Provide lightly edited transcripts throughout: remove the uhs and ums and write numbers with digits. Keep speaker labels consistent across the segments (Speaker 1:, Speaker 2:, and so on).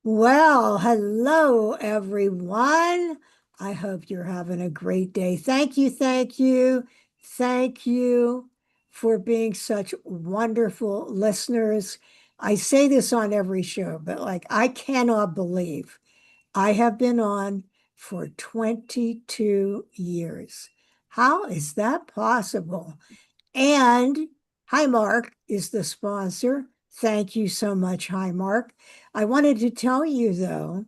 Speaker 1: Well, hello, everyone. I hope you're having a great day. Thank you for being such wonderful listeners. I say this on every show, but I cannot believe I have been on for 22 years. How is that possible? And Highmark is the sponsor. Thank you so much, Highmark. I wanted to tell you, though,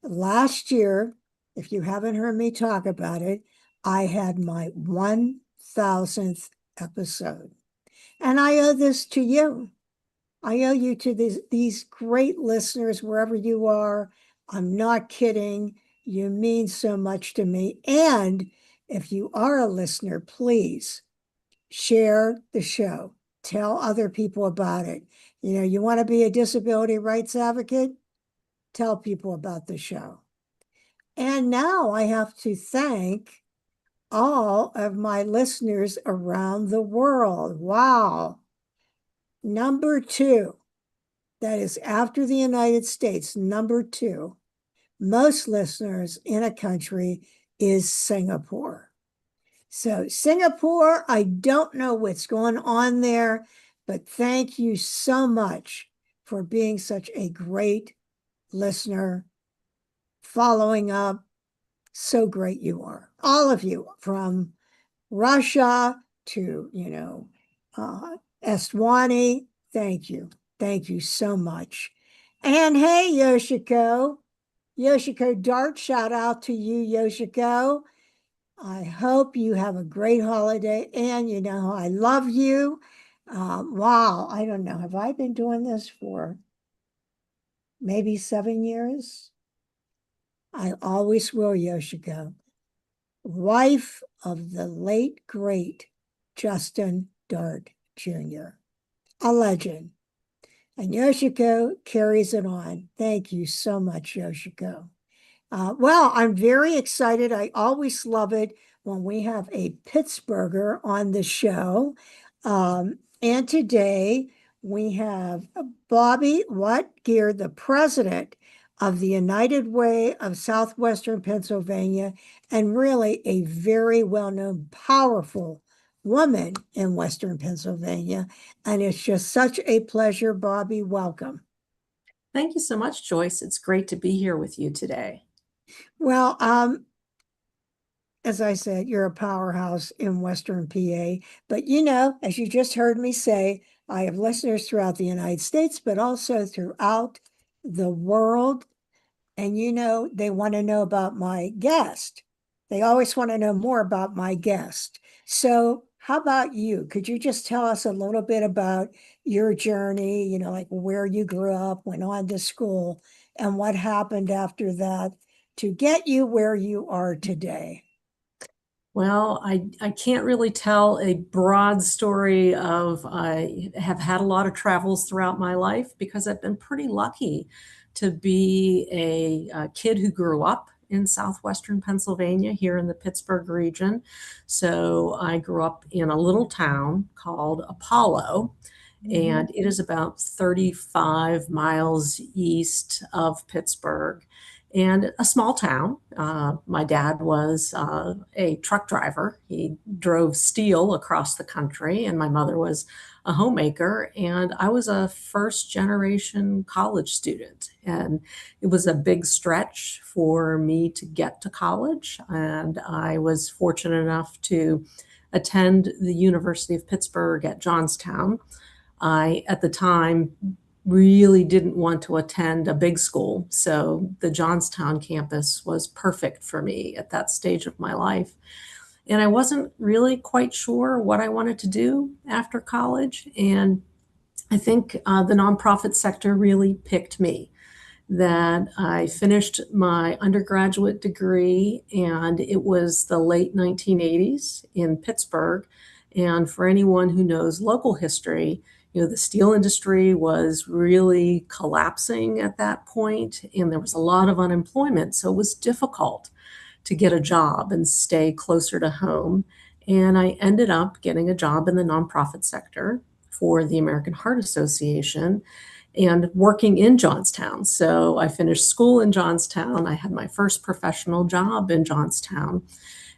Speaker 1: last year, if you haven't heard me talk about it, I had my 1000th episode. And I owe this to you. I owe you to these great listeners wherever you are. I'm not kidding. You mean so much to me. And if you are a listener, please share the show, tell other people about it. You want to be a disability rights advocate? Tell people about the show. And now I have to thank all of my listeners around the world. Wow. Number two, that is after the United States, number two, most listeners in a country is Singapore. So Singapore, I don't know what's going on there, but thank you so much for being such a great listener, following up. So great you are. All of you, from Russia to, Eswani. Thank you. Thank you so much. And hey, Yoshiko Dart, shout out to you, Yoshiko. I hope you have a great holiday, and I love you. Wow, I don't know. Have I been doing this for maybe 7 years? I always will, Yoshiko. Wife of the late, great Justin Dart Jr., a legend. And Yoshiko carries it on. Thank you so much, Yoshiko. Well, I'm very excited. I always love it when we have a Pittsburgher on the show. And today we have Bobbi Watt Geer, the president of the United Way of Southwestern Pennsylvania, and really a very well-known, powerful woman in Western Pennsylvania. And it's just such a pleasure, Bobbi. Welcome.
Speaker 2: Thank you so much, Joyce. It's great to be here with you today.
Speaker 1: Well, as I said, you're a powerhouse in Western PA. But as you just heard me say, I have listeners throughout the United States, but also throughout the world. And they want to know about my guest. They always want to know more about my guest. So how about you? Could you just tell us a little bit about your journey, like where you grew up, went on to school, and what happened after that to get you where you are today?
Speaker 2: Well, I can't really tell a broad story of I have had a lot of travels throughout my life because I've been pretty lucky to be a kid who grew up in southwestern Pennsylvania here in the Pittsburgh region. So I grew up in a little town called Apollo, and it is about 35 miles east of Pittsburgh and a small town. My dad was a truck driver. He drove steel across the country, and my mother was a homemaker. And I was a first generation college student. And it was a big stretch for me to get to college. And I was fortunate enough to attend the University of Pittsburgh at Johnstown. I, at the time, really didn't want to attend a big school. So the Johnstown campus was perfect for me at that stage of my life. And I wasn't really quite sure what I wanted to do after college. And I think the nonprofit sector really picked me. That I finished my undergraduate degree, and it was the late 1980s in Pittsburgh. And for anyone who knows local history, the steel industry was really collapsing at that point, and there was a lot of unemployment. So it was difficult to get a job and stay closer to home. And I ended up getting a job in the nonprofit sector for the American Heart Association. and working in Johnstown. So I finished school in Johnstown. I had my first professional job in Johnstown.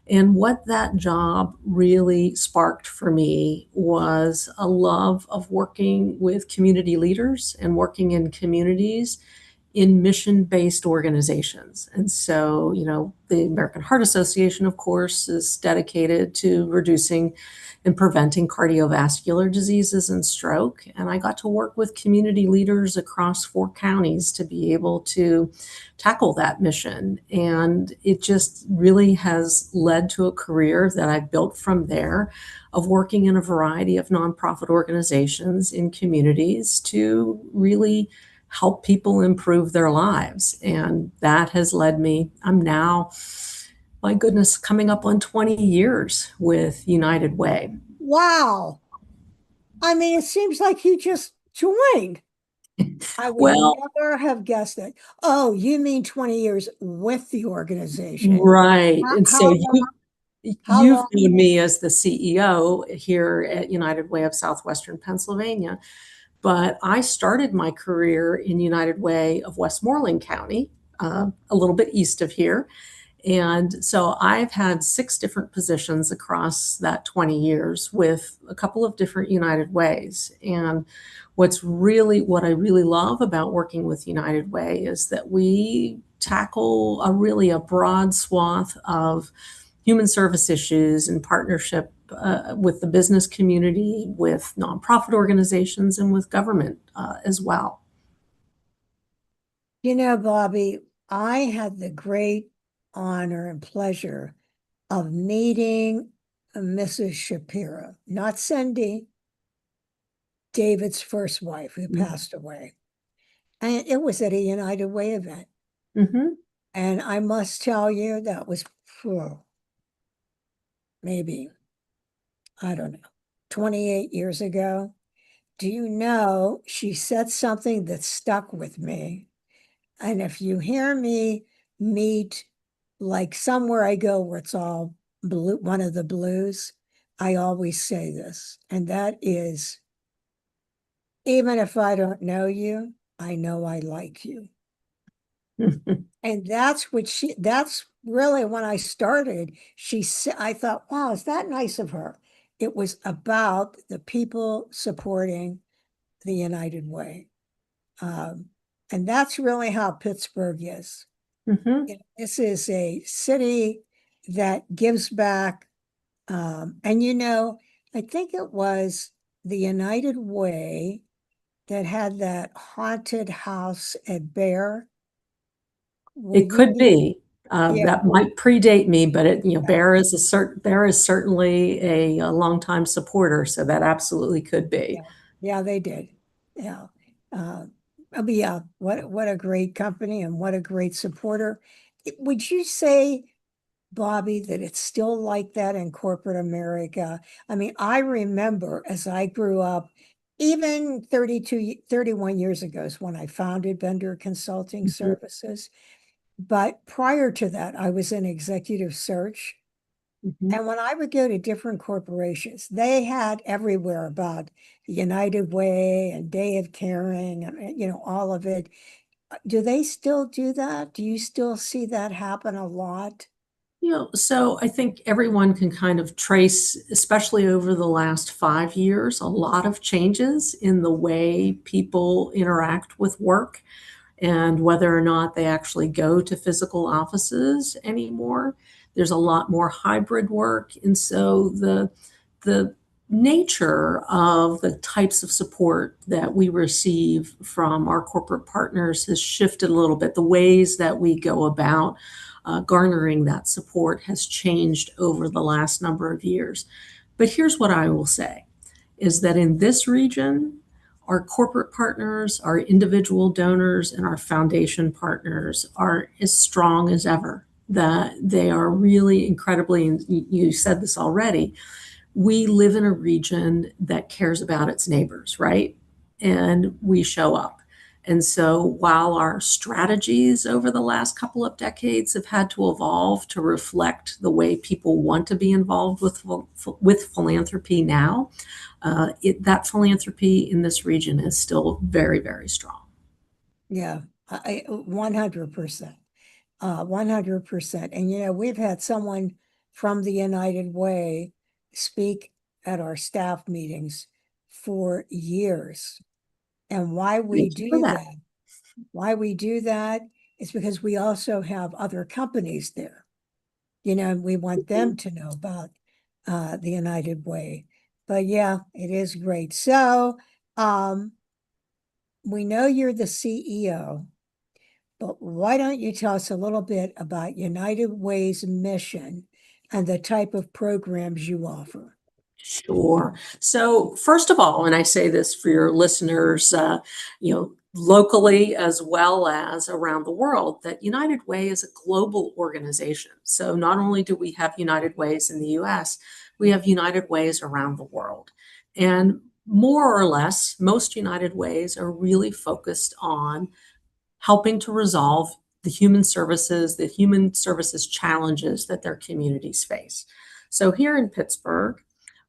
Speaker 2: And what that job really sparked for me was a love of working with community leaders and working in communities in mission-based organizations. And so, the American Heart Association, of course, is dedicated to reducing and preventing cardiovascular diseases and stroke. And I got to work with community leaders across 4 counties to be able to tackle that mission. And it just really has led to a career that I've built from there of working in a variety of nonprofit organizations in communities to really help people improve their lives. And that has led me, I'm now, my goodness, coming up on 20 years with United Way.
Speaker 1: Wow. I mean, it seems like you just joined. I would
Speaker 2: Well,
Speaker 1: never have guessed it. Oh, you mean 20 years with the organization?
Speaker 2: right. And so
Speaker 1: How long? How
Speaker 2: you've
Speaker 1: long?
Speaker 2: known me as the CEO here at United Way of Southwestern Pennsylvania, but I started my career in United Way of Westmoreland County, a little bit east of here. And so I've had 6 different positions across that 20 years with a couple of different United Ways. And what I really love about working with United Way is that we tackle a broad swath of human service issues in partnership with the business community, with nonprofit organizations, and with government as well.
Speaker 1: Bobbi, I had the great honor and pleasure of meeting Mrs. Shapiro, not Cindy, David's first wife who passed away. And it was at a United Way event.
Speaker 2: Mm-hmm.
Speaker 1: And I must tell you, that was maybe, I don't know, 28 years ago. Do you know, she said something that stuck with me. And if you hear me meet, like somewhere I go where it's all blue, one of the blues, I always say this, and that is, even if I don't know you, I know I like you. And that's really when I started. She said, I thought, wow, is that nice of her? It was about the people supporting the United Way. Um, and that's really how Pittsburgh is.
Speaker 2: Mm-hmm.
Speaker 1: This is a city that gives back. And I think it was the United Way that had that haunted house at Bear. Were
Speaker 2: It
Speaker 1: you?
Speaker 2: could be.
Speaker 1: Yeah,
Speaker 2: That might predate me, but
Speaker 1: yeah,
Speaker 2: Bear is certainly a longtime supporter, so that absolutely could be.
Speaker 1: yeah, yeah, they did. Yeah. Uh, but yeah, what a great company and what a great supporter. Would you say, Bobbi, that it's still like that in corporate America? I mean, I remember as I grew up, even 31 years ago is when I founded Vendor Consulting
Speaker 2: Mhm,
Speaker 1: Services. But prior to that, I was in executive search.
Speaker 2: mhm.
Speaker 1: And when I would go to different corporations, they had everywhere about the United Way and Day of Caring and, all of it. Do they still do that? Do you still see that happen a lot?
Speaker 2: So I think everyone can kind of trace, especially over the last 5 years, a lot of changes in the way people interact with work and whether or not they actually go to physical offices anymore. There's a lot more hybrid work. And so the nature of the types of support that we receive from our corporate partners has shifted a little bit. The ways that we go about garnering that support has changed over the last number of years. But here's what I will say is that in this region, our corporate partners, our individual donors, and our foundation partners are as strong as ever. That they are really incredibly, and you said this already, we live in a region that cares about its neighbors, right? And we show up. And so while our strategies over the last couple of decades have had to evolve to reflect the way people want to be involved with philanthropy now, that philanthropy in this region is still very, very strong.
Speaker 1: Yeah, 100%. 100%. And, we've had someone from the United Way speak at our staff meetings for years. And
Speaker 2: Thank you for that.
Speaker 1: why we do that is because we also have other companies there, and we want them to know about the United Way. But yeah, it is great. So, we know you're the CEO. But why don't you tell us a little bit about United Way's mission and the type of programs you offer?
Speaker 2: Sure. So first of all, and I say this for your listeners, locally as well as around the world, that United Way is a global organization. So not only do we have United Ways in the US, we have United Ways around the world. And more or less, most United Ways are really focused on helping to resolve the human services challenges that their communities face. So here in Pittsburgh,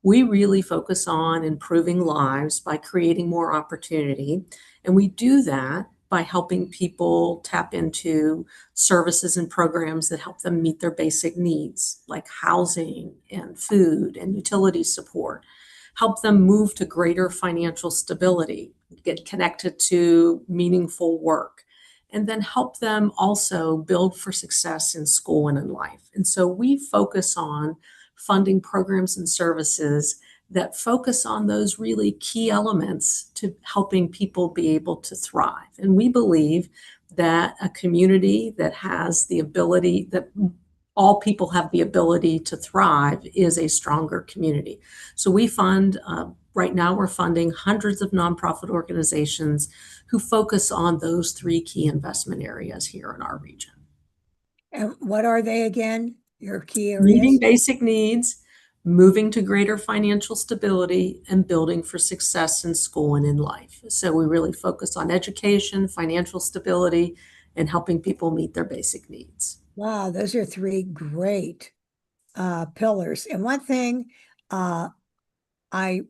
Speaker 2: we really focus on improving lives by creating more opportunity. And we do that by helping people tap into services and programs that help them meet their basic needs, like housing and food and utility support, help them move to greater financial stability, get connected to meaningful work, and then help them also build for success in school and in life. And so we focus on funding programs and services that focus on those really key elements to helping people be able to thrive. And we believe that a community that has the ability, that all people have the ability to thrive, is a stronger community. So we fund, right now we're funding hundreds of nonprofit organizations who focus on those three key investment areas here in our region.
Speaker 1: And what are they again? Your key
Speaker 2: Meeting
Speaker 1: areas?
Speaker 2: basic needs, moving to greater financial stability, and building for success in school and in life. So we really focus on education, financial stability, and helping people meet their basic needs.
Speaker 1: Wow, those are three great pillars. And one thing I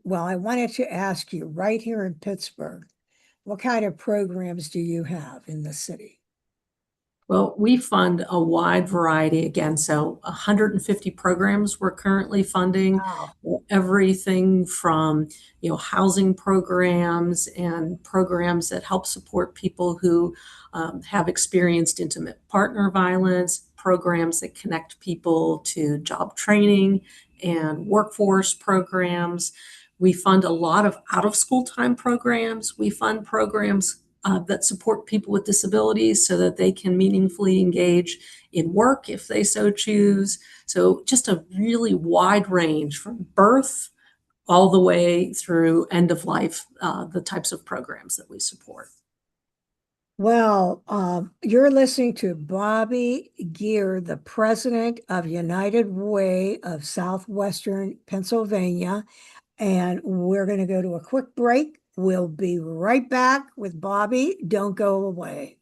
Speaker 1: wanted to ask you right here in Pittsburgh, what kind of programs do you have in the city?
Speaker 2: Well, we fund a wide variety again. So 150 programs we're currently funding,
Speaker 1: Wow.
Speaker 2: everything from, housing programs and programs that help support people who have experienced intimate partner violence, programs that connect people to job training and workforce programs. We fund a lot of out of school time programs. We fund programs that support people with disabilities so that they can meaningfully engage in work if they so choose. So just a really wide range from birth all the way through end of life, the types of programs that we support.
Speaker 1: Well, you're listening to Bobbi Geer, the president of United Way of Southwestern Pennsylvania. And we're going to go to a quick break. We'll be right back with Bobbi. Don't go away.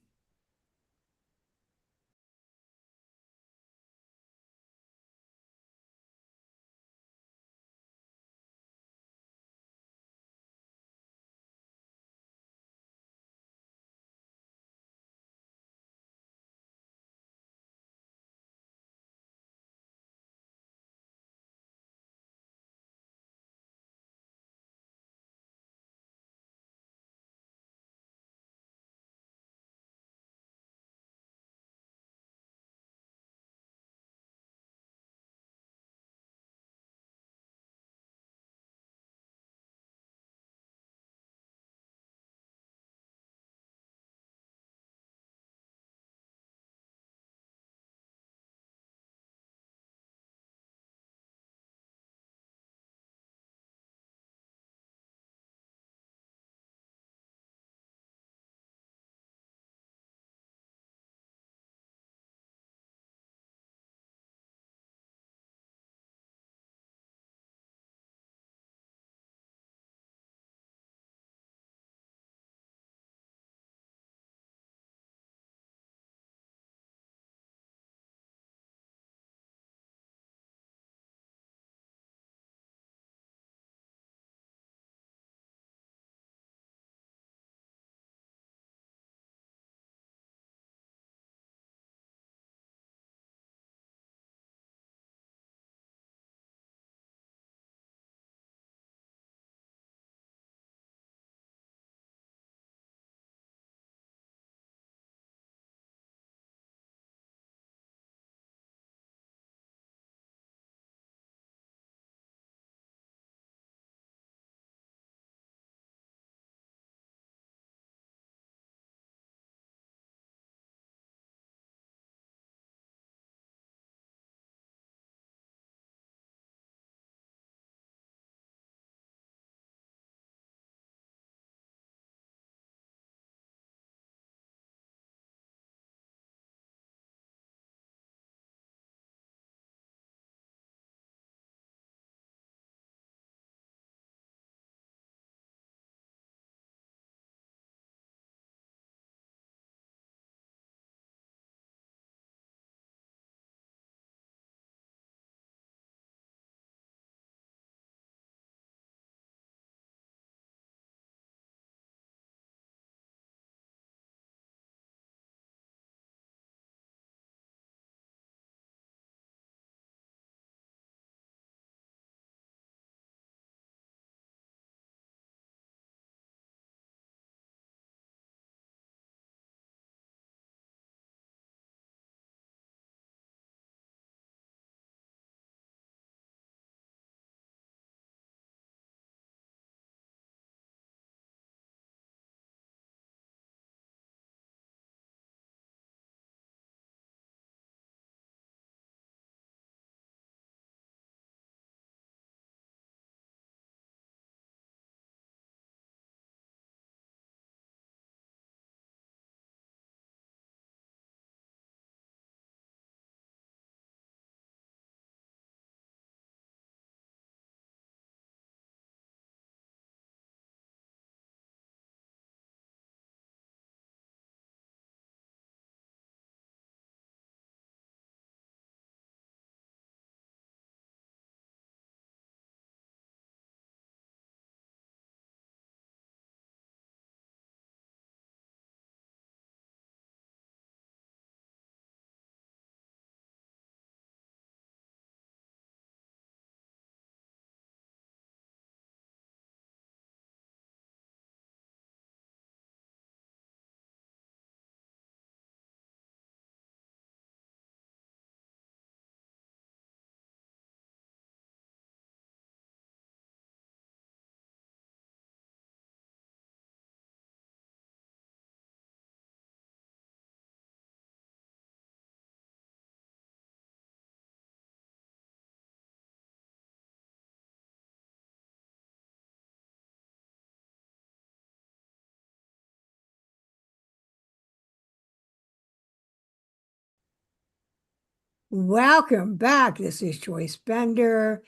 Speaker 1: Welcome back. This is Joyce Bender,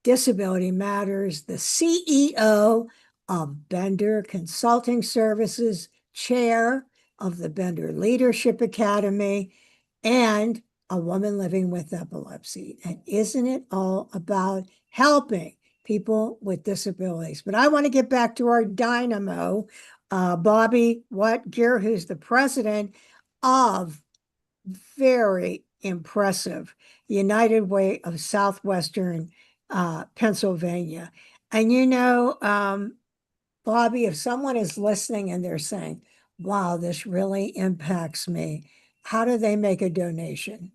Speaker 1: Disability Matters, the CEO of Bender Consulting Services, chair of the Bender Leadership Academy, and a woman living with epilepsy. And isn't it all about helping people with disabilities? But I want to get back to our dynamo, Bobbi Watt Geer, who's the president of very impressive United Way of Southwestern Pennsylvania. And Bobbi, if someone is listening and they're saying, wow, this really impacts me, how do they make a donation?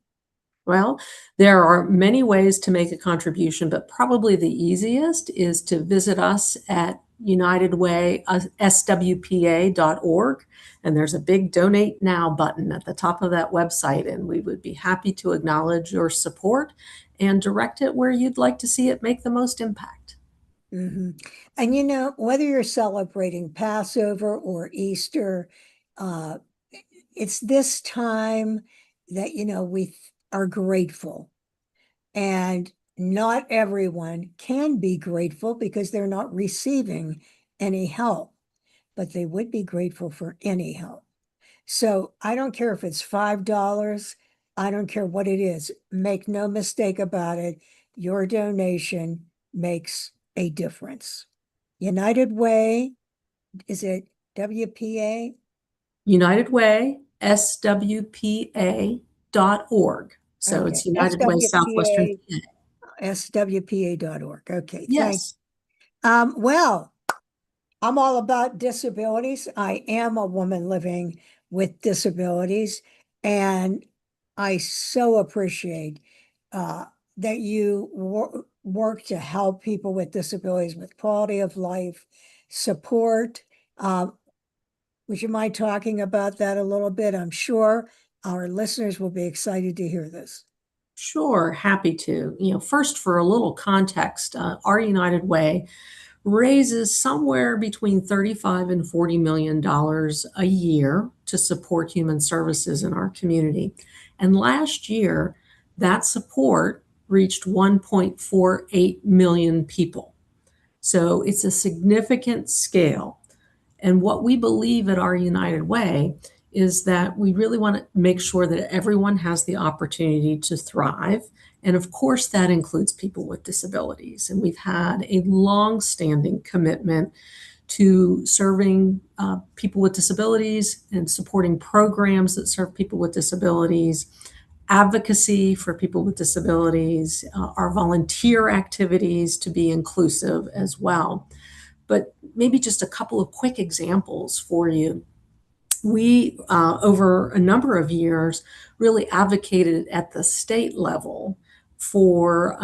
Speaker 2: Well, there are many ways to make a contribution, but probably the easiest is to visit us at unitedwayswpa.org. And there's a big Donate Now button at the top of that website. And we would be happy to acknowledge your support and direct it where you'd like to see it make the most impact.
Speaker 1: Mm-hmm. And whether you're celebrating Passover or Easter, uh, it's this time that, we are grateful. And not everyone can be grateful because they're not receiving any help, but they would be grateful for any help. So I don't care if it's $5, I don't care what it is. Make no mistake about it, your donation makes a difference. United Way, is it WPA?
Speaker 2: United Way, SWPA.org. So
Speaker 1: Okay,
Speaker 2: it's United Way Southwestern PA.
Speaker 1: SWPA.org. Okay, thank
Speaker 2: Yes.
Speaker 1: you. Well, I'm all about disabilities. I am a woman living with disabilities, and I so appreciate uh, that you work to help people with disabilities with quality of life, support. Would you mind talking about that a little bit? I'm sure our listeners will be excited to hear this.
Speaker 2: Sure, happy to. First, for a little context, our United Way raises somewhere between 35 and $40 million a year to support human services in our community. And last year, that support reached 1.48 million people. So it's a significant scale. And what we believe at our United Way is that we really want to make sure that everyone has the opportunity to thrive. And of course, that includes people with disabilities. And we've had a long-standing commitment to serving people with disabilities and supporting programs that serve people with disabilities, advocacy for people with disabilities, our volunteer activities to be inclusive as well. But maybe just a couple of quick examples for you. We, over a number of years, really advocated at the state level for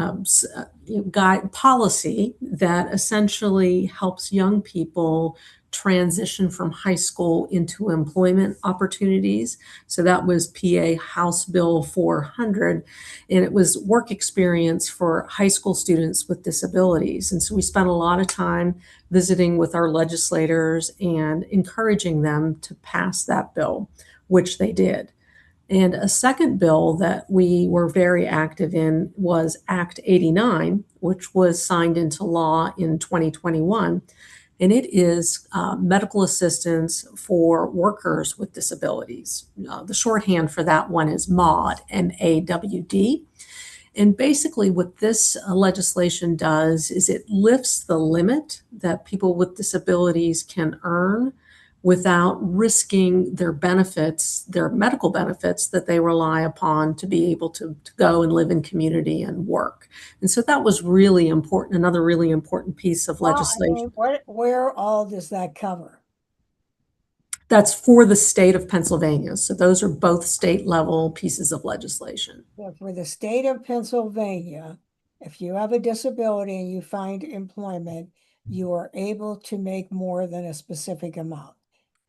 Speaker 2: guide policy that essentially helps young people transition from high school into employment opportunities. So that was PA House Bill 400, and it was work experience for high school students with disabilities. And so we spent a lot of time visiting with our legislators and encouraging them to pass that bill, which they did. And a second bill that we were very active in was Act 89, which was signed into law in 2021. And it is medical assistance for workers with disabilities. The shorthand for that one is MAWD, MAWD. And basically, what this legislation does is it lifts the limit that people with disabilities can earn without risking their benefits, their medical benefits that they rely upon to be able to go and live in community and work. And so that was really important, another really important piece of
Speaker 1: Well, I
Speaker 2: legislation.
Speaker 1: mean, where all does that cover?
Speaker 2: That's for the state of Pennsylvania. So those are both state level pieces of legislation.
Speaker 1: For the state of Pennsylvania, if you have a disability and you find employment, you are able to make more than a specific amount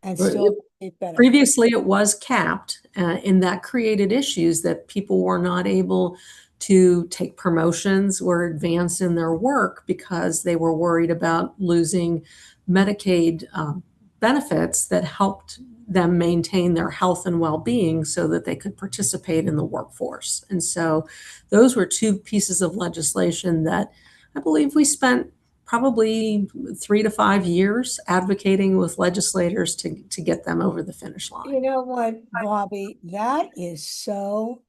Speaker 1: and still get benefits.
Speaker 2: Previously, it was capped, and that created issues that people were not able to take promotions or advance in their work because they were worried about losing Medicaid benefits that helped them maintain their health and well-being so that they could participate in the workforce. And so those were two pieces of legislation that I believe we spent probably 3 to 5 years advocating with legislators to get them over the finish line.
Speaker 1: You know what, Bobby? That is so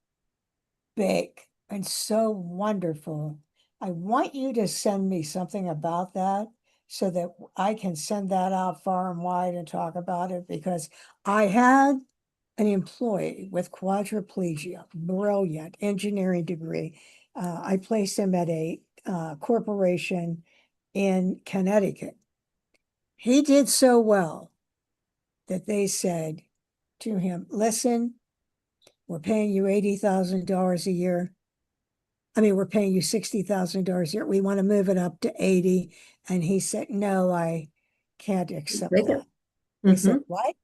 Speaker 1: big and so wonderful. I want you to send me something about that so that I can send that out far and wide and talk about it, because I had an employee with quadriplegia, brilliant engineering degree. I placed him at a corporation in Connecticut. He did so well that they said to him, listen, we're paying you $80,000 a year. I mean, we're paying you $60,000 a year. We want to move it up to 80. And he said, no, I can't accept
Speaker 2: Take it.
Speaker 1: that. They
Speaker 2: Mm-hmm.
Speaker 1: said, what?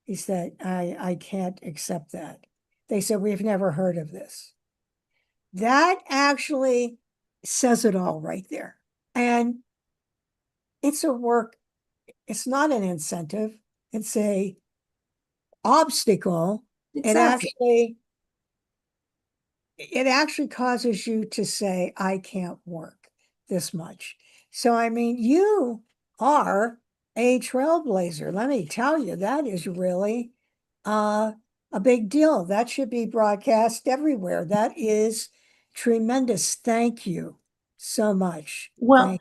Speaker 1: He said, I can't accept that. They said, we've never heard of this. That actually says it all right there. And it's a work, it's not an incentive, it's a obstacle. It
Speaker 2: Exactly.
Speaker 1: actually it actually causes you to say, I can't work this much. So, I mean, you are a trailblazer. Let me tell you, that is really uh, a big deal. That should be broadcast everywhere. That is tremendous. Thank you so much.
Speaker 2: Well,
Speaker 1: Thank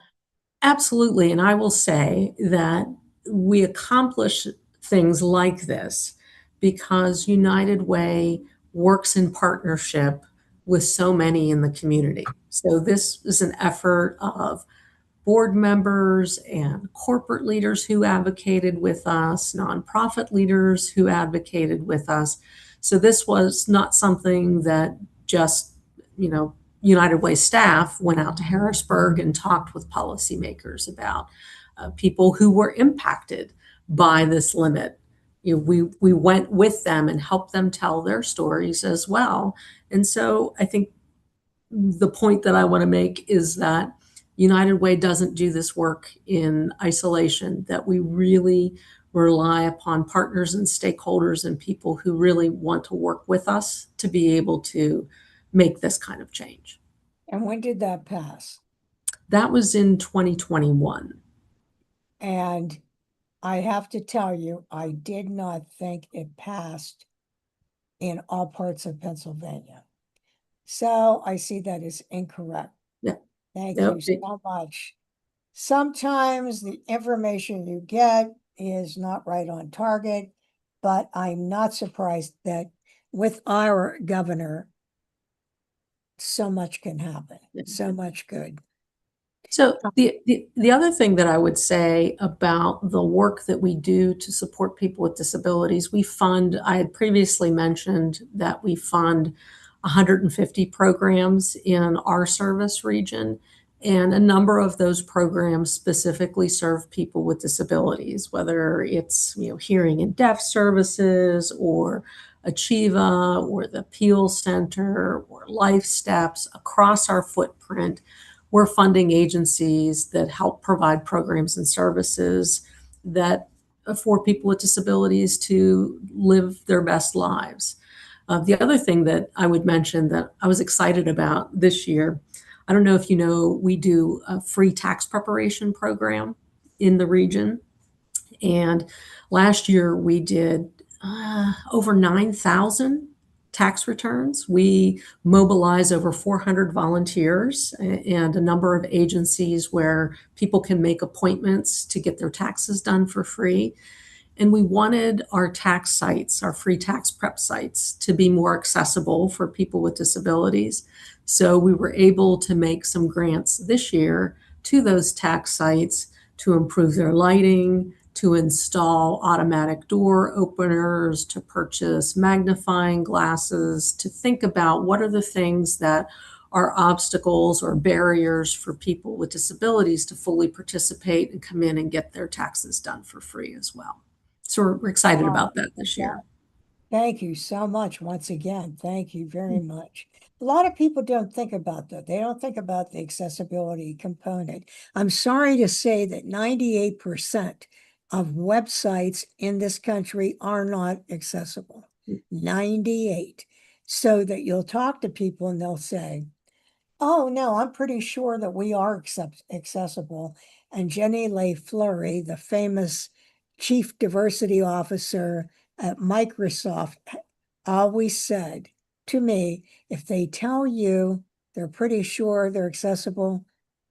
Speaker 2: absolutely. And I will say that we accomplish things like this because United Way works in partnership with so many in the community. So this is an effort of board members and corporate leaders who advocated with us, nonprofit leaders who advocated with us. So this was not something that just, United Way staff went out to Harrisburg and talked with policymakers about people who were impacted by this limit. We went with them and helped them tell their stories as well. And so I think the point that I want to make is that United Way doesn't do this work in isolation, that we really rely upon partners and stakeholders and people who really want to work with us to be able to make this kind of change.
Speaker 1: And when did that pass?
Speaker 2: That was in 2021.
Speaker 1: And I have to tell you, I did not think it passed in all parts of Pennsylvania. So I see that is incorrect.
Speaker 2: Yeah.
Speaker 1: Thank you
Speaker 2: Yep.
Speaker 1: so much. Sometimes the information you get is not right on target, but I'm not surprised that with our governor, so much can happen, so much good.
Speaker 2: So the other thing that I would say about the work that we do to support people with disabilities, I had previously mentioned that we fund 150 programs in our service region, and a number of those programs specifically serve people with disabilities, whether it's, hearing and deaf services or Achieva or the Peel Center or Life Steps across our footprint. We're funding agencies that help provide programs and services that for people with disabilities to live their best lives. The other thing that I would mention that I was excited about this year, I don't know if you know, we do a free tax preparation program in the region. And last year we did over 9,000 tax returns. We mobilize over 400 volunteers and a number of agencies where people can make appointments to get their taxes done for free. And we wanted our tax sites, our free tax prep sites, to be more accessible for people with disabilities. So we were able to make some grants this year to those tax sites to improve their lighting, to install automatic door openers, to purchase magnifying glasses, to think about what are the things that are obstacles or barriers for people with disabilities to fully participate and come in and get their taxes done for free as well. So we're excited
Speaker 1: Oh,
Speaker 2: about that this
Speaker 1: yeah.
Speaker 2: year.
Speaker 1: Thank you so much once again. Thank you very much. A lot of people don't think about that. They don't think about the accessibility component. I'm sorry to say that 98% of websites in this country are not accessible. 98. So that you'll talk to people and they'll say, oh, no, I'm pretty sure that we are accessible. And Jenny Leigh Fleury, the famous chief diversity officer at Microsoft, always said to me, if they tell you they're pretty sure they're accessible,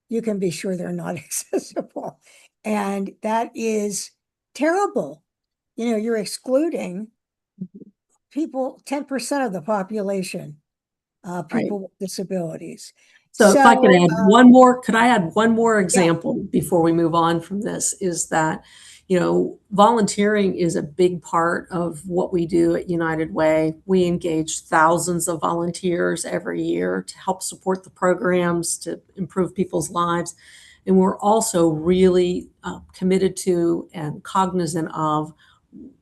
Speaker 1: you can be sure they're not accessible. And that is terrible. You know, you're excluding people, 10% of the population,
Speaker 2: Right.
Speaker 1: people with disabilities.
Speaker 2: So if I could
Speaker 1: So,
Speaker 2: add one more, could I add one more
Speaker 1: yeah,
Speaker 2: example before we move on from this? Is that, volunteering is a big part of what we do at United Way. We engage thousands of volunteers every year to help support the programs, to improve people's lives. And we're also really committed to and cognizant of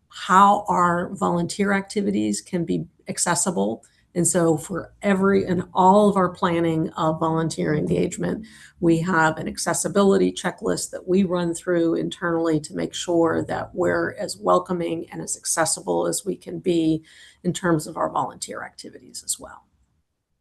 Speaker 2: how our volunteer activities can be accessible. And so for every and all of our planning of volunteer engagement, we have an accessibility checklist that we run through internally to make sure that we're as welcoming and as accessible as we can be in terms of our volunteer activities as well.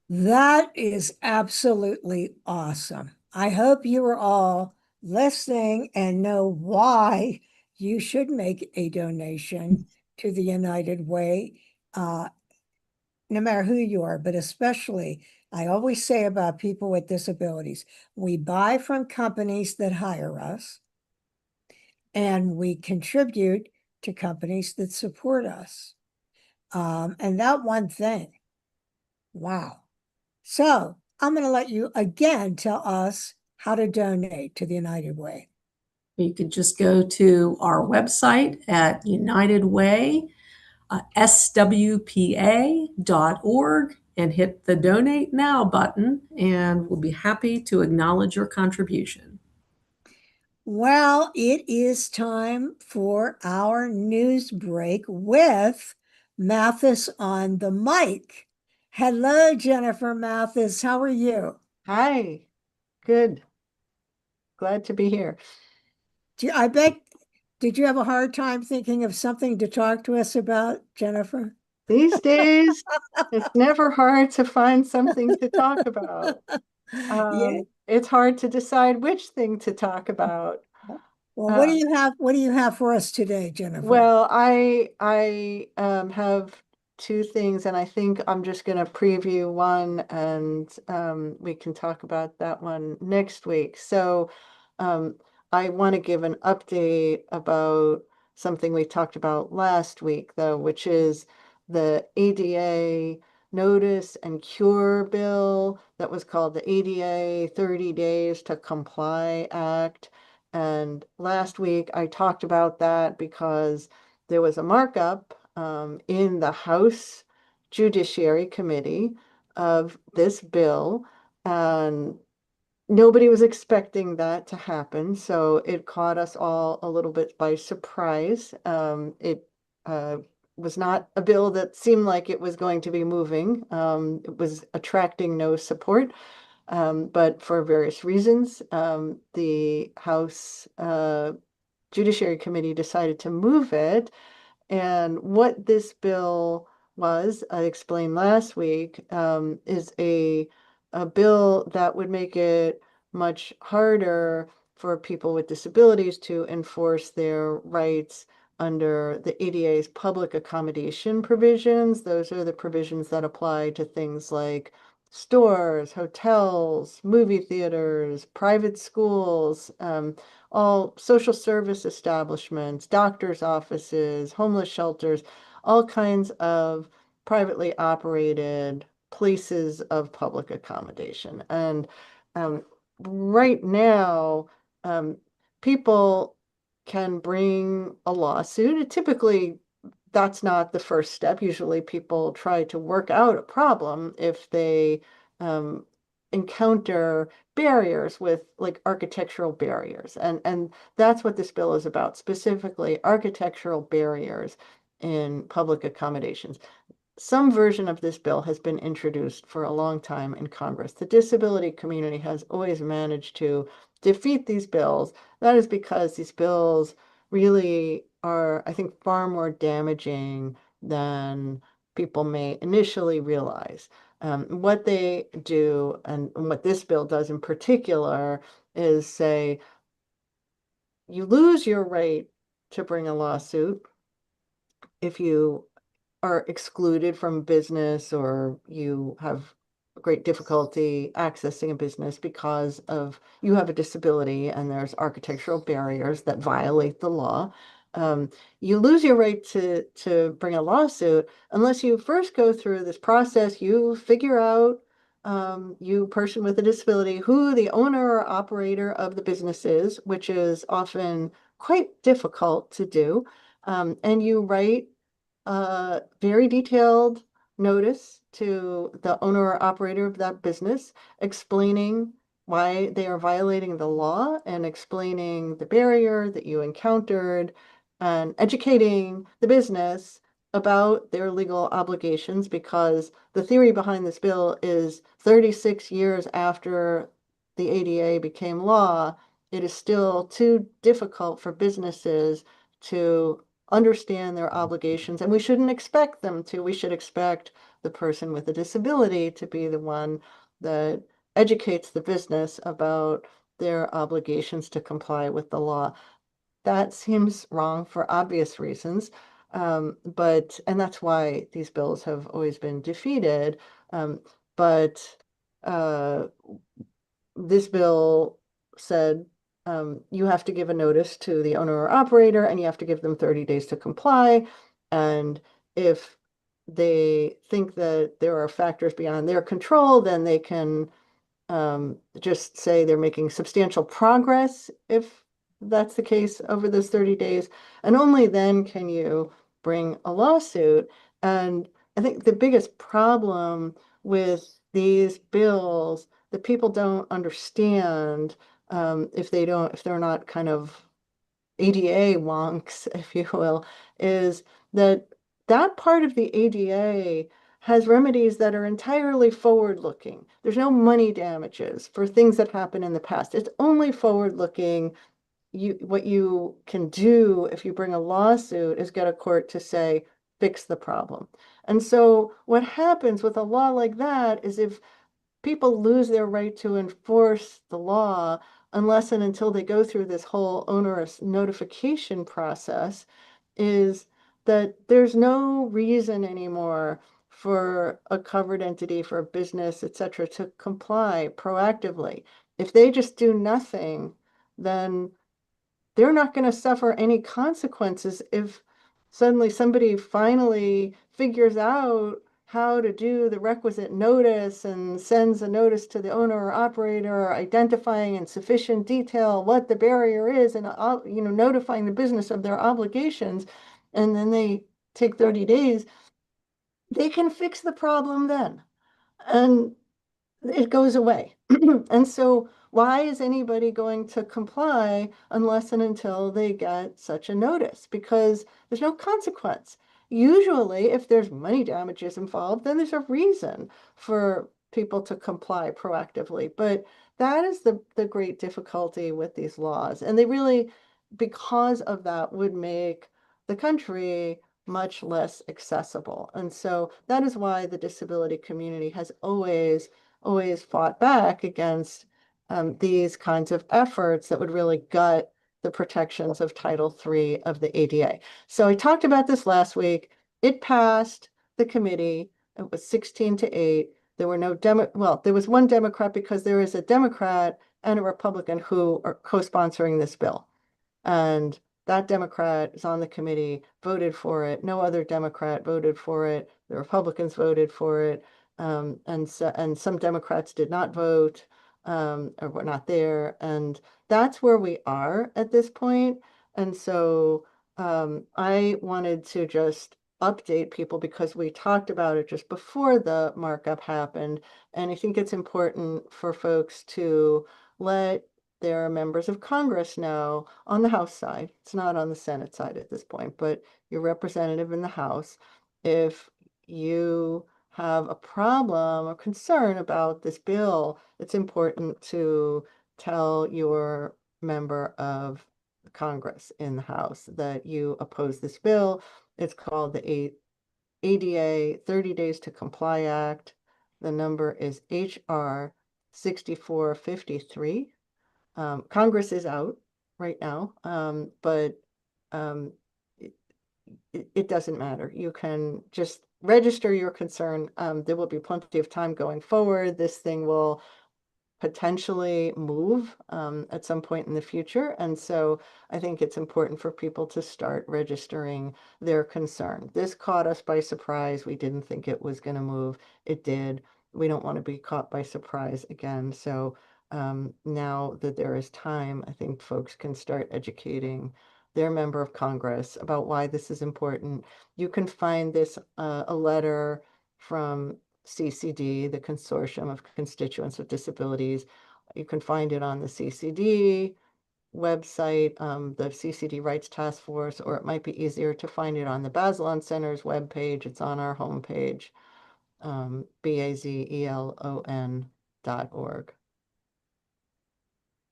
Speaker 1: that is absolutely awesome. I hope you are all listening and know why you should make a donation to the United Way, no matter who you are, but especially, I always say about people with disabilities, we buy from companies that hire us and we contribute to companies that support us. And that one thing, wow. So I'm going to let you again tell us how to donate to the United Way.
Speaker 2: You could just go to our website at United Way, swpa.org, and hit the Donate Now button, and we'll be happy to acknowledge your contribution.
Speaker 1: Well, it is time for our news break with Mathis on the mic. Hello, Jennifer Mathis. How are you?
Speaker 3: Hi, good. Glad to be here.
Speaker 1: I bet, did you have a hard time thinking of something to talk to us about, Jennifer?
Speaker 3: These days, it's never hard to find something to talk about.
Speaker 1: Yeah.
Speaker 3: It's hard to decide which thing to talk about.
Speaker 1: Well, what do
Speaker 3: Uh,
Speaker 1: you have? What do you have for us today, Jennifer?
Speaker 3: well, I have two things, and I think I'm just going to preview one, and we can talk about that one next week. So, um, I want to give an update about something we talked about last week, though, which is the ADA Notice and Cure bill that was called the ADA 30 Days to Comply Act. And last week I talked about that because there was a markup in the House Judiciary Committee of this bill, and nobody was expecting that to happen. So it caught us all a little bit by surprise. It was not a bill that seemed like it was going to be moving. It was attracting no support. But for various reasons, the House Judiciary Committee decided to move it. And what this bill was, I explained last week, is a bill that would make it much harder for people with disabilities to enforce their rights under the ADA's public accommodation provisions. Those are the provisions that apply to things like stores, hotels, movie theaters, private schools, all social service establishments, doctors' offices, homeless shelters, all kinds of privately operated places of public accommodation. And right now, um, people can bring a lawsuit. Typically, that's not the first step. Usually, people try to work out a problem if they encounter barriers with like architectural barriers. And that's what this bill is about, specifically architectural barriers in public accommodations. Some version of this bill has been introduced for a long time in Congress. The disability community has always managed to defeat these bills. That is because these bills really are, I think, far more damaging than people may initially realize. What they do, and what this bill does in particular, is say you lose your right to bring a lawsuit if you are excluded from business or you have great difficulty accessing a business because of you have a disability and there's architectural barriers that violate the law. You lose your right to bring a lawsuit unless you first go through this process. You figure out, you person with a disability, who the owner or operator of the business is, which is often quite difficult to do. And you write a very detailed notice to the owner or operator of that business explaining why they are violating the law and explaining the barrier that you encountered and educating the business about their legal obligations, because the theory behind this bill is 36 years after the ADA became law, it is still too difficult for businesses to understand their obligations, and we shouldn't expect them to. We should expect the person with a disability to be the one that educates the business about their obligations to comply with the law. That seems wrong for obvious reasons, and that's why these bills have always been defeated. But uh, this bill said you have to give a notice to the owner or operator and you have to give them 30 days to comply. And if they think that there are factors beyond their control, then they can just say they're making substantial progress if that's the case over those 30 days. And only then can you bring a lawsuit. And I think the biggest problem with these bills that people don't understand, if they're not kind of ADA wonks, if you will, is that that part of the ADA has remedies that are entirely forward-looking. There's no money damages for things that happen in the past. It's only forward-looking. What you can do if you bring a lawsuit is get a court to say, fix the problem. And so what happens with a law like that is if people lose their right to enforce the law unless and until they go through this whole onerous notification process, is that there's no reason anymore for a covered entity, for a business, et cetera, to comply proactively. If they just do nothing, then they're not going to suffer any consequences if suddenly somebody finally figures out how to do the requisite notice and sends a notice to the owner or operator identifying in sufficient detail what the barrier is and notifying the business of their obligations, and then they take 30 days, they can fix the problem then. And it goes away. And so why is anybody going to comply unless and until they get such a notice? Because there's no consequence. Usually, if there's money damages involved, then there's a reason for people to comply proactively. But that is the great difficulty with these laws. And they really, because of that, would make the country much less accessible. And so that is why the disability community has always fought back against these kinds of efforts that would really gut the protections of Title III of the ADA. So I talked about this last week. It passed the committee. It was 16-8. There were no there was one Democrat, because there is a Democrat and a Republican who are co-sponsoring this bill. And that Democrat is on the committee, voted for it. No other Democrat voted for it. The Republicans voted for it. And some Democrats did not vote, or were not there. And that's where we are at this point. And so I wanted to just update people because we talked about it just before the markup happened. And I think it's important for folks to let their members of Congress know on the House side. It's not on the Senate side at this point, but your representative in the House, if you have a problem or concern about this bill, it's important to tell your member of Congress in the House that you oppose this bill. It's called the ADA 30 Days to Comply Act. The number is HR 6453. Congress is out right now, but um, it doesn't matter. You can just register your concern. There will be plenty of time going forward. This thing will potentially move at some point in the future. And so I think it's important for people to start registering their concern. This caught us by surprise. We didn't think it was going to move. It did. We don't want to be caught by surprise again. So now that there is time, I think folks can start educating their member of Congress about why this is important. You can find this a letter from CCD, the Consortium of Constituents with Disabilities. You can find it on the CCD website, the CCD Rights Task Force, or it might be easier to find it on the Bazelon Center's webpage. It's on our homepage, bazelon.org.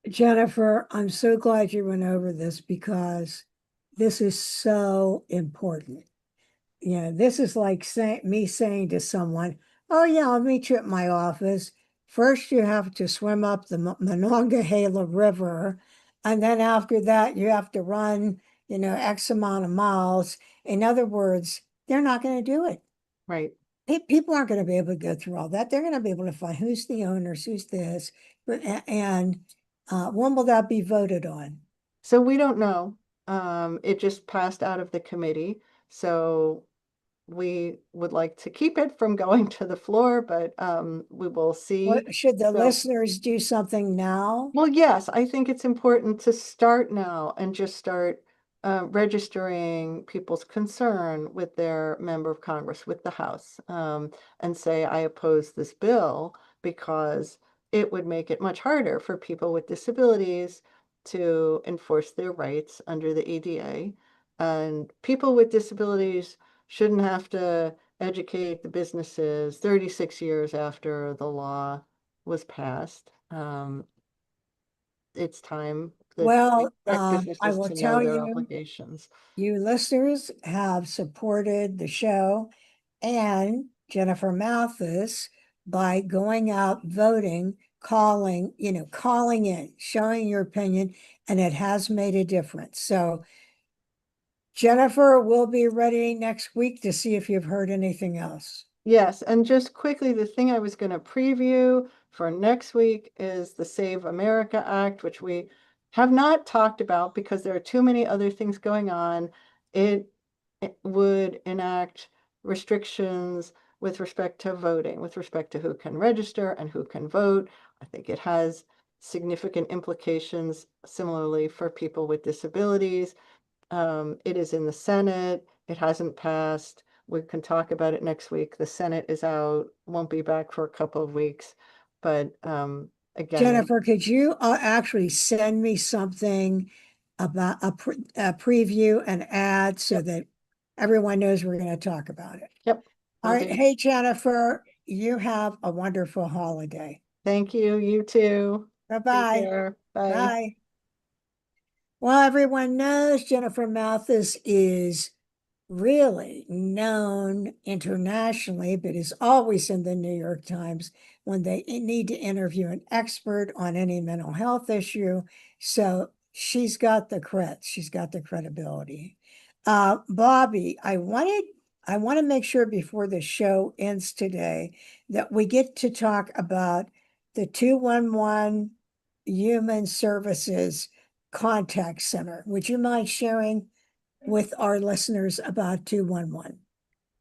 Speaker 1: Jennifer, I'm so glad you went over this because this is so important. This is like me saying to someone, oh, yeah, I'll meet you at my office. First, you have to swim up the Monongahela River. And then after that, you have to run, X amount of miles. In other words, they're not going to do it.
Speaker 3: Right.
Speaker 1: People aren't going to be able to go through all that. They're going to be able to find who's the owners, who's this, and when will that be voted on?
Speaker 3: So we don't know. It just passed out of the committee. So we would like to keep it from going to the floor, but we will see.
Speaker 1: Should the
Speaker 3: So,
Speaker 1: listeners do something now?
Speaker 3: well, yes, I think it's important to start now and just start registering people's concern with their member of Congress, with the House, and say, I oppose this bill because it would make it much harder for people with disabilities to enforce their rights under the ADA. And people with disabilities shouldn't have to educate the businesses 36 years after the law was passed. It's time that we
Speaker 1: Well,
Speaker 3: expect
Speaker 1: I
Speaker 3: businesses
Speaker 1: will
Speaker 3: to know
Speaker 1: tell
Speaker 3: their
Speaker 1: you,
Speaker 3: obligations.
Speaker 1: you listeners have supported the show and Jennifer Malthus by going out, voting, calling in, showing your opinion, and it has made a difference. So Jennifer will be ready next week to see if you've heard anything else.
Speaker 3: Yes, and just quickly, the thing I was going to preview for next week is the Save America Act, which we have not talked about because there are too many other things going on. It would enact restrictions with respect to voting, with respect to who can register and who can vote. I think it has significant implications similarly for people with disabilities. It is in the Senate. It hasn't passed. We can talk about it next week. The Senate is out, won't be back for a couple of weeks. But again,
Speaker 1: Jennifer, could you actually send me something about a preview and add so
Speaker 3: yep,
Speaker 1: that everyone knows we're going to talk about it?
Speaker 3: yep.
Speaker 1: All
Speaker 3: Will
Speaker 1: right.
Speaker 3: do.
Speaker 1: Hey, Jennifer, you have a wonderful holiday.
Speaker 3: Thank you. You too. Take
Speaker 1: Bye-bye.
Speaker 3: care. Bye.
Speaker 1: Bye. Well, everyone knows Jennifer Malthus is really known internationally, but is always in the New York Times when they need to interview an expert on any mental health issue. So she's got the cred, she's got the credibility. Bobbi, I want to make sure before the show ends today that we get to talk about the 211 Human Services Contact Center. Would you mind sharing with our listeners about 211?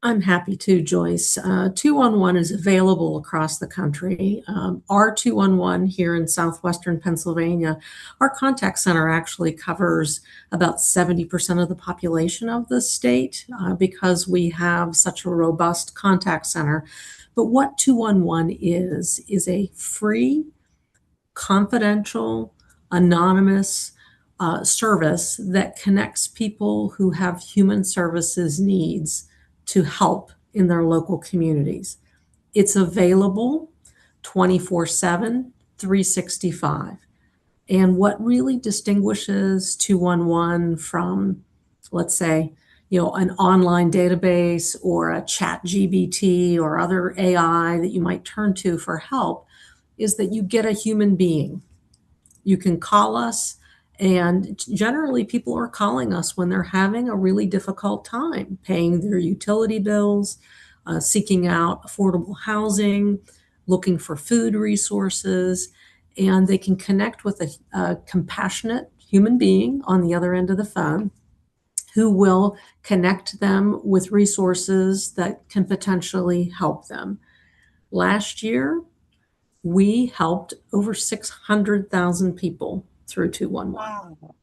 Speaker 2: I'm happy to, Joyce. 211 is available across the country. Our 211 here in southwestern Pennsylvania, our contact center actually covers about 70% of the population of the state because we have such a robust contact center. But what 211 is a free, confidential, anonymous service that connects people who have human services needs to help in their local communities. It's available 24/7, 365. And what really distinguishes 211 from, let's say, an online database or a chat GBT or other AI that you might turn to for help is that you get a human being. You can call us, and generally people are calling us when they're having a really difficult time paying their utility bills, seeking out affordable housing, looking for food resources, and they can connect with a compassionate human being on the other end of the phone who will connect them with resources that can potentially help them. Last year, we helped over 600,000 people through 211.
Speaker 1: Wow.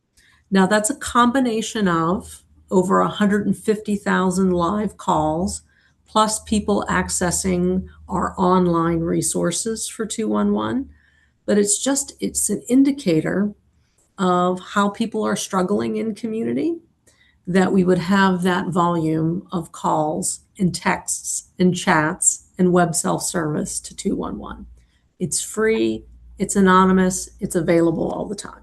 Speaker 2: Now, that's a combination of over 150,000 live calls, plus people accessing our online resources for 211. But it's an indicator of how people are struggling in community, that we would have that volume of calls and texts and chats and web self-service to 211. It's free, it's anonymous, it's available all the time.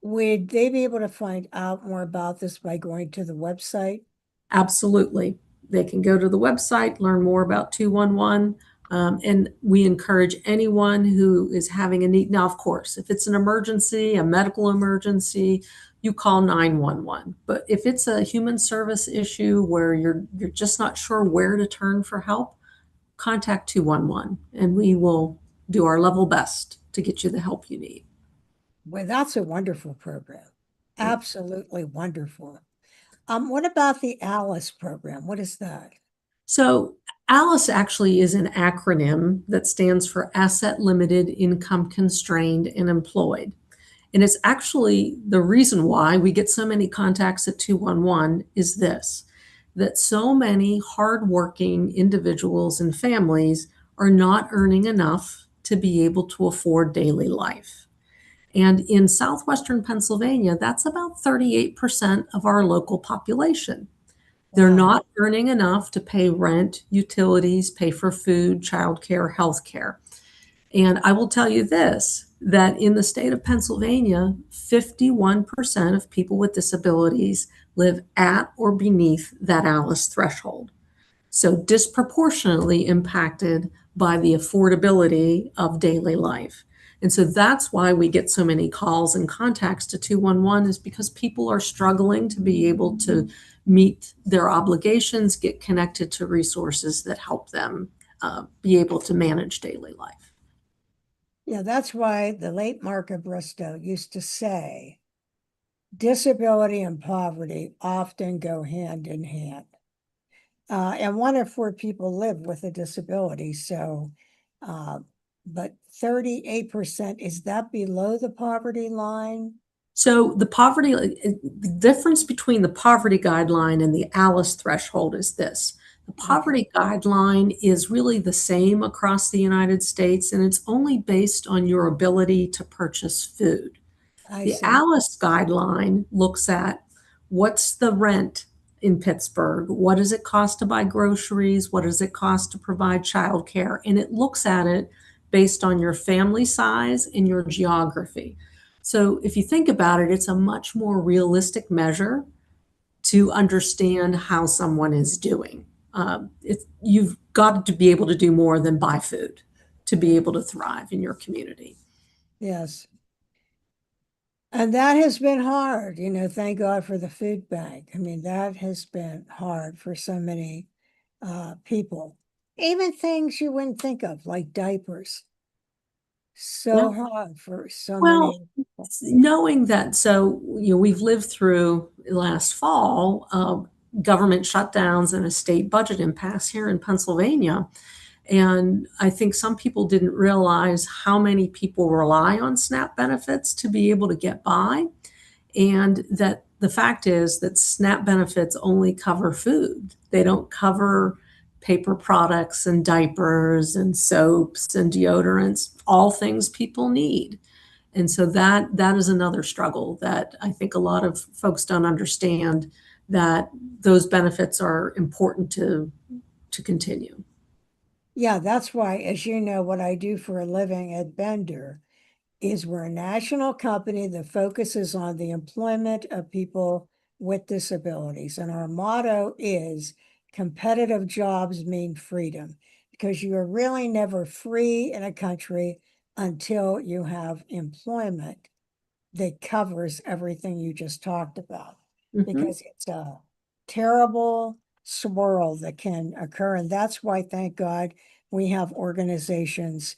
Speaker 1: Would they be able to find out more about this by going to the website?
Speaker 2: Absolutely. They can go to the website, learn more about 211, and we encourage anyone who is having a need. Now, of course, if it's an emergency, a medical emergency, you call 911. But if it's a human service issue where you're just not sure where to turn for help, contact 211, and we will do our level best to get you the help you need.
Speaker 1: Well, that's a wonderful program. Absolutely wonderful. What about the ALICE program? What is that?
Speaker 2: So ALICE actually is an acronym that stands for Asset Limited, Income Constrained, and Employed. And it's actually the reason why we get so many contacts at 211 is this, that so many hardworking individuals and families are not earning enough to be able to afford daily life. And in southwestern Pennsylvania, that's about 38% of our local population. They're
Speaker 1: Wow.
Speaker 2: not earning enough to pay rent, utilities, pay for food, childcare, healthcare. And I will tell you this, that in the state of Pennsylvania, 51% of people with disabilities live at or beneath that ALICE threshold. So disproportionately impacted by the affordability of daily life. And so that's why we get so many calls and contacts to 211, is because people are struggling to be able to meet their obligations, get connected to resources that help them be able to manage daily life.
Speaker 1: Yeah, that's why the late Marco Bristow used to say, disability and poverty often go hand in hand. And 1 in 4 people live with a disability. So, but 38%, is that below the poverty line?
Speaker 2: So the difference between the poverty guideline and the ALICE threshold is this. The poverty guideline is really the same across the United States, and it's only based on your ability to purchase food.
Speaker 1: I
Speaker 2: The
Speaker 1: see.
Speaker 2: ALICE guideline looks at what's the rent in Pittsburgh? What does it cost to buy groceries? What does it cost to provide childcare? And it looks at it based on your family size and your geography. So if you think about it, it's a much more realistic measure to understand how someone is doing. You've got to be able to do more than buy food to be able to thrive in your community.
Speaker 1: Yes. And that has been hard, thank God for the food bank. I mean, that has been hard for so many people. Even things you wouldn't think of, like diapers. So
Speaker 2: Well,
Speaker 1: hard for so
Speaker 2: well,
Speaker 1: many people.
Speaker 2: knowing that, so we've lived through last fall government shutdowns and a state budget impasse here in Pennsylvania. And I think some people didn't realize how many people rely on SNAP benefits to be able to get by. And that the fact is that SNAP benefits only cover food. They don't cover paper products and diapers and soaps and deodorants, all things people need. And so that is another struggle that I think a lot of folks don't understand, that those benefits are important to continue.
Speaker 1: Yeah, that's why, as you know, what I do for a living at Bender is we're a national company that focuses on the employment of people with disabilities. And our motto is competitive jobs mean freedom, because you are really never free in a country until you have employment that covers everything you just talked about, because it's a terrible swirl that can occur. And that's why, thank God, we have organizations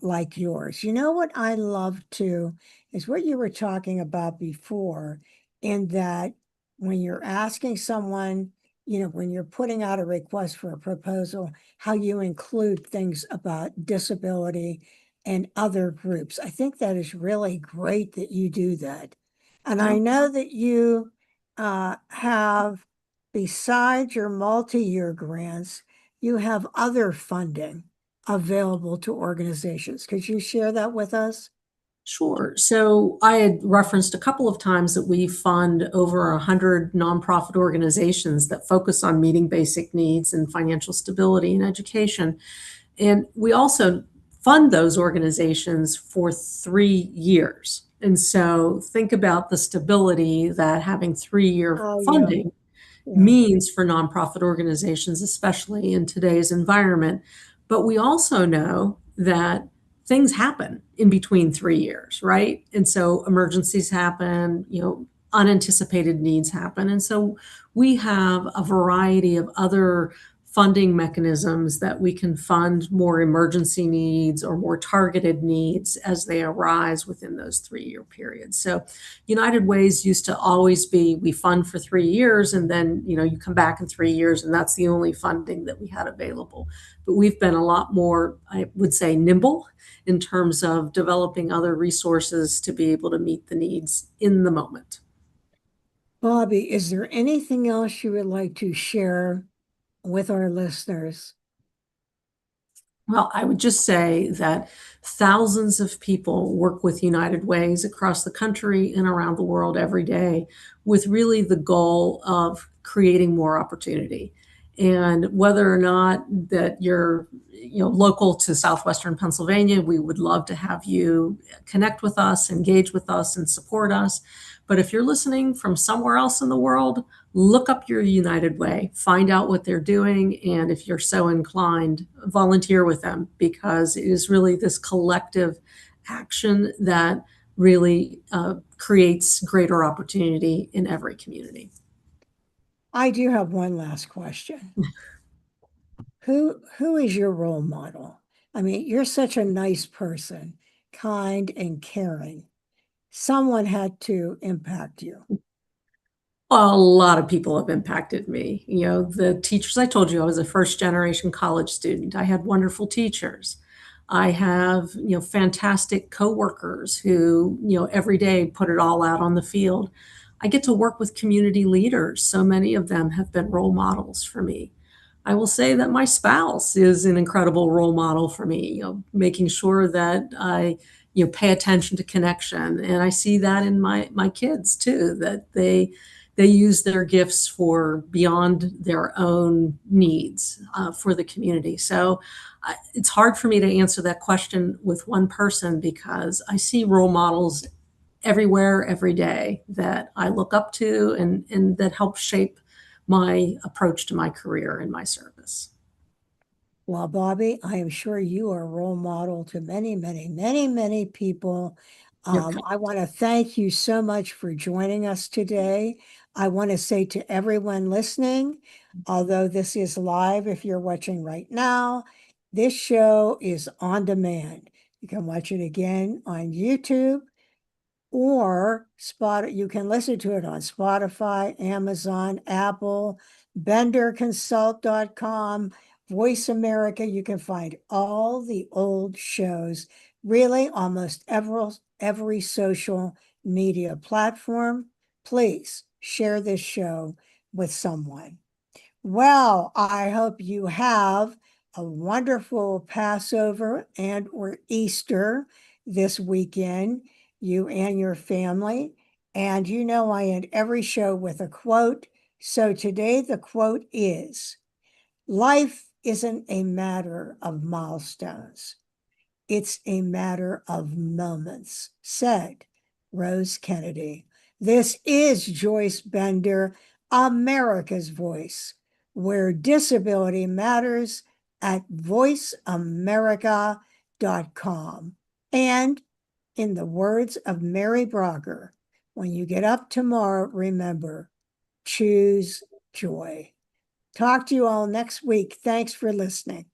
Speaker 1: like yours. You know what I love too is what you were talking about before, in that when you're asking someone, when you're putting out a request for a proposal, how you include things about disability and other groups. I think that is really great that you do that. And I know that you have, besides your multi-year grants, you have other funding available to organizations. Could you share that with us?
Speaker 2: Sure. So I had referenced a couple of times that we fund over 100 nonprofit organizations that focus on meeting basic needs and financial stability and education. And we also fund those organizations for 3 years. And so think about the stability that having 3-year
Speaker 1: Oh, yeah.
Speaker 2: funding
Speaker 1: Yeah.
Speaker 2: means for nonprofit organizations, especially in today's environment. But we also know that things happen in between 3 years, right? And so emergencies happen, unanticipated needs happen. And so we have a variety of other funding mechanisms that we can fund more emergency needs or more targeted needs as they arise within those 3-year periods. So United Ways used to always be, we fund for 3 years and then, you come back in 3 years and that's the only funding that we had available. But we've been a lot more, I would say, nimble in terms of developing other resources to be able to meet the needs in the moment.
Speaker 1: Bobbi, is there anything else you would like to share with our listeners?
Speaker 2: Well, I would just say that thousands of people work with United Ways across the country and around the world every day with really the goal of creating more opportunity. And whether or not that you're local to Southwestern Pennsylvania, we would love to have you connect with us, engage with us, and support us. But if you're listening from somewhere else in the world, look up your United Way, find out what they're doing, and if you're so inclined, volunteer with them, because it is really this collective action that really creates greater opportunity in every community.
Speaker 1: I do have one last question. Who is your role model? I mean, you're such a nice person, kind and caring. Someone had to impact you.
Speaker 2: A lot of people have impacted me. The teachers, I told you I was a first generation college student. I had wonderful teachers. I have, fantastic coworkers who, every day put it all out on the field. I get to work with community leaders. So many of them have been role models for me. I will say that my spouse is an incredible role model for me, making sure that I, pay attention to connection. And I see that in my kids too, that they use their gifts for beyond their own needs for the community. So it's hard for me to answer that question with one person, because I see role models everywhere, every day, that I look up to and that help shape my approach to my career and my service.
Speaker 1: Well, Bobbi, I am sure you are a role model to many, many, many, many people. I want to thank you so much for joining us today. I want to say to everyone listening, although this is live, if you're watching right now, this show is on demand. You can watch it again on YouTube, or you can listen to it on Spotify, Amazon, Apple, benderconsult.com, Voice America. You can find all the old shows, really almost every social media platform. Please share this show with someone. Well, I hope you have a wonderful Passover and or Easter this weekend, you and your family. And I end every show with a quote. So today the quote is, life isn't a matter of milestones. It's a matter of moments, said Rose Kennedy. This is Joyce Bender, America's Voice, where disability matters at voiceamerica.com. And in the words of Mary Brocker, when you get up tomorrow, remember, choose joy. Talk to you all next week. Thanks for listening.